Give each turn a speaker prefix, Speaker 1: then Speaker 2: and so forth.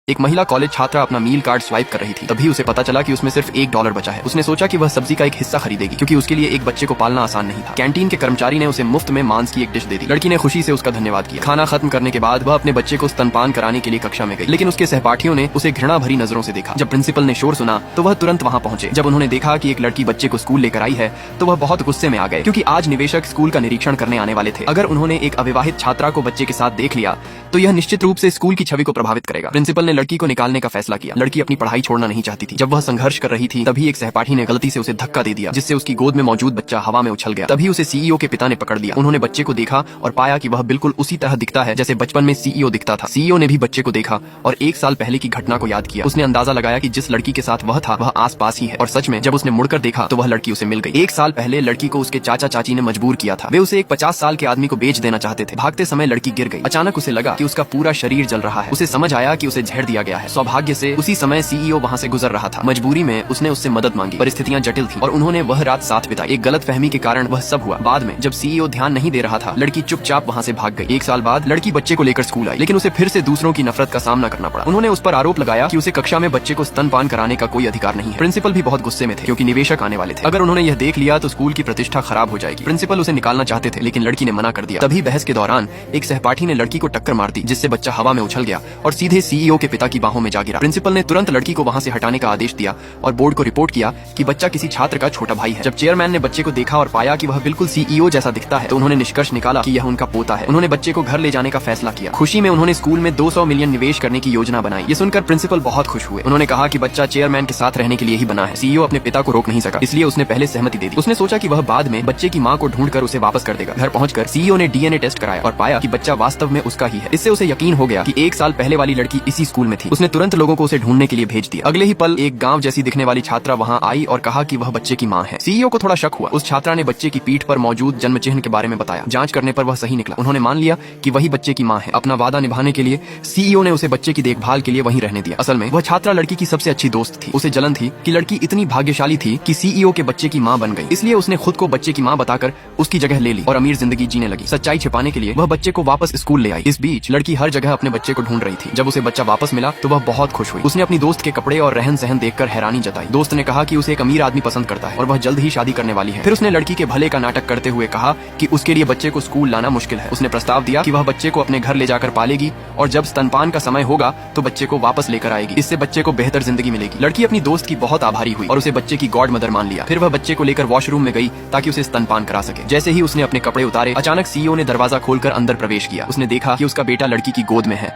Speaker 1: एक महिला कॉलेज छात्रा अपना मील कार्ड स्वाइप कर रही थी, तभी उसे पता चला कि उसमें सिर्फ $1 बचा है। उसने सोचा कि वह सब्जी का एक हिस्सा खरीदेगी, क्योंकि उसके लिए एक बच्चे को पालना आसान नहीं था। कैंटीन के कर्मचारी ने उसे मुफ्त में मांस की एक डिश दे दी। लड़की ने खुशी से उसका धन्यवाद किया। खाना खत्म करने के बाद वह अपने बच्चे को स्तनपान कराने के लिए कक्षा में गई, लेकिन उसके सहपाठियों ने उसे घृणा भरी नजरों से देखा। जब प्रिंसिपल ने शोर सुना तो वह तुरंत वहां पहुंचे। जब उन्होंने देखा कि एक लड़की बच्चे को स्कूल लेकर आई है तो वह बहुत गुस्से में आ गए, क्योंकि आज निवेशक स्कूल का निरीक्षण करने आने वाले थे। अगर उन्होंने एक अविवाहित छात्रा को बच्चे के साथ देख लिया तो यह निश्चित रूप से स्कूल की छवि को प्रभावित करेगा। प्रिंसिपल ने लड़की को निकालने का फैसला किया। लड़की अपनी पढ़ाई छोड़ना नहीं चाहती थी। जब वह संघर्ष कर रही थी तभी एक सहपाठी ने गलती से उसे धक्का दे दिया, जिससे उसकी गोद में मौजूद बच्चा हवा में उछल गया। तभी उसे सीईओ के पिता ने पकड़ लिया। उन्होंने बच्चे को देखा और पाया कि वह बिल्कुल उसी तरह दिखता है जैसे बचपन में सीईओ दिखता था। सीईओ ने भी बच्चे को देखा और 1 साल पहले की घटना को याद किया। उसने अंदाजा लगाया कि जिस लड़की के साथ वह था वह आसपास ही है, और सच में जब उसने मुड़कर देखा तो वह लड़की उसे मिल गई। 1 साल पहले लड़की को उसके चाचा चाची ने मजबूर किया था। वे उसे एक 50 साल के आदमी को बेच देना चाहते थे। भागते समय लड़की गिर गई। अचानक उसे लगा कि उसका पूरा शरीर जल रहा है। उसे समझ आया कि उसे जहर दिया गया है। सौभाग्य से उसी समय सीईओ वहां से गुजर रहा था। मजबूरी में उसने उससे मदद मांगी। परिस्थितियां जटिल थी और उन्होंने वह रात साथ बिताई। एक गलतफहमी के कारण वह सब हुआ। बाद में जब सीईओ ध्यान नहीं दे रहा था, लड़की चुपचाप वहां से भाग गई। 1 साल बाद लड़की बच्चे को लेकर स्कूल आई, लेकिन उसे फिर से दूसरों की नफरत का सामना करना पड़ा। उन्होंने उस पर आरोप लगाया कि उसे कक्षा में बच्चे को स्तनपान कराने का कोई अधिकार नहीं है। प्रिंसिपल भी बहुत गुस्से में थे, क्योंकि निवेशक आने वाले थे। अगर उन्होंने यह देख लिया तो स्कूल की प्रतिष्ठा खराब हो जाएगी। प्रिंसिपल उसे निकालना चाहते थे, लेकिन लड़की ने मना कर दिया। तभी बहस के दौरान एक सहपाठी ने लड़की को टक्कर मार दी, जिससे बच्चा हवा में उछल गया और सीधे सीईओ के पिता की बाहों में जा गिरा। प्रिंसिपल ने तुरंत लड़की को वहां से हटाने का आदेश दिया और बोर्ड को रिपोर्ट किया कि बच्चा किसी छात्र का छोटा भाई है। जब चेयरमैन ने बच्चे को देखा और पाया कि वह बिल्कुल सीईओ जैसा दिखता है, तो उन्होंने निष्कर्ष निकाला कि यह उनका पोता है। उन्होंने बच्चे को घर ले जाने का फैसला किया। खुशी में उन्होंने स्कूल में 200 मिलियन निवेश करने की योजना बनाई। ये सुनकर प्रिंसिपल बहुत खुश हुए। उन्होंने कहा कि बच्चा चेयरमैन के साथ रहने के लिए ही बना है। सीईओ अपने पिता को रोक नहीं सका, इसलिए उसने पहले सहमति दे दी। उसने सोचा कि वह बाद में बच्चे की मां को ढूंढकर उसे वापस कर देगा। घर पहुंचकर सीईओ ने डीएनए टेस्ट कराया और पाया कि बच्चा वास्तव में उसका ही है। इससे उसे यकीन हो गया कि 1 साल पहले वाली लड़की इसी स्कूल में थी। उसने तुरंत लोगों को उसे ढूंढने के लिए भेज दिया। अगले ही पल एक गांव जैसी दिखने वाली छात्रा वहां आई और कहा कि वह बच्चे की मां है। सीईओ को थोड़ा शक हुआ। उस छात्रा ने बच्चे की पीठ पर मौजूद जन्म चिन्ह के बारे में बताया। जांच करने पर वह सही निकला। उन्होंने मान लिया कि वही बच्चे की मां है। अपना वादा निभाने के लिए सीईओ ने उसे बच्चे की देखभाल के लिए वहीं रहने दिया। असल में वह छात्रा लड़की की सबसे अच्छी दोस्त थी। उसे जलन थी कि लड़की इतनी भाग्यशाली थी कि सीईओ के बच्चे की मां बन गई। इसलिए उसने खुद को बच्चे की मां बताकर उसकी जगह ले ली और अमीर जिंदगी जीने लगी। सच्चाई छिपाने के लिए वह बच्चे को वापस स्कूल ले आई। इस बीच लड़की हर जगह अपने बच्चे को ढूंढ रही थी। जब उसे बच्चा वापस मिला तो वह बहुत खुश हुई। उसने अपनी दोस्त के कपड़े और रहन सहन देखकर हैरानी जताई। दोस्त ने कहा कि उसे एक अमीर आदमी पसंद करता है और वह जल्द ही शादी करने वाली है। फिर उसने लड़की के भले का नाटक करते हुए कहा कि उसके लिए बच्चे को स्कूल लाना मुश्किल है। उसने प्रस्ताव दिया कि वह बच्चे को अपने घर ले जाकर पालेगी और जब स्तनपान का समय होगा तो बच्चे को वापस लेकर आएगी। इससे बच्चे को बेहतर जिंदगी मिलेगी। लड़की अपनी दोस्त की बहुत आभारी हुई और उसे बच्चे की गॉड मदर मान लिया। फिर वह बच्चे को लेकर वॉशरूम में गई ताकि उसे स्तनपान करा सके। जैसे ही उसने अपने कपड़े उतारे, अचानक सीईओ ने दरवाजा खोलकर अंदर प्रवेश किया। उसने देखा कि उसका बेटा लड़की की गोद में है।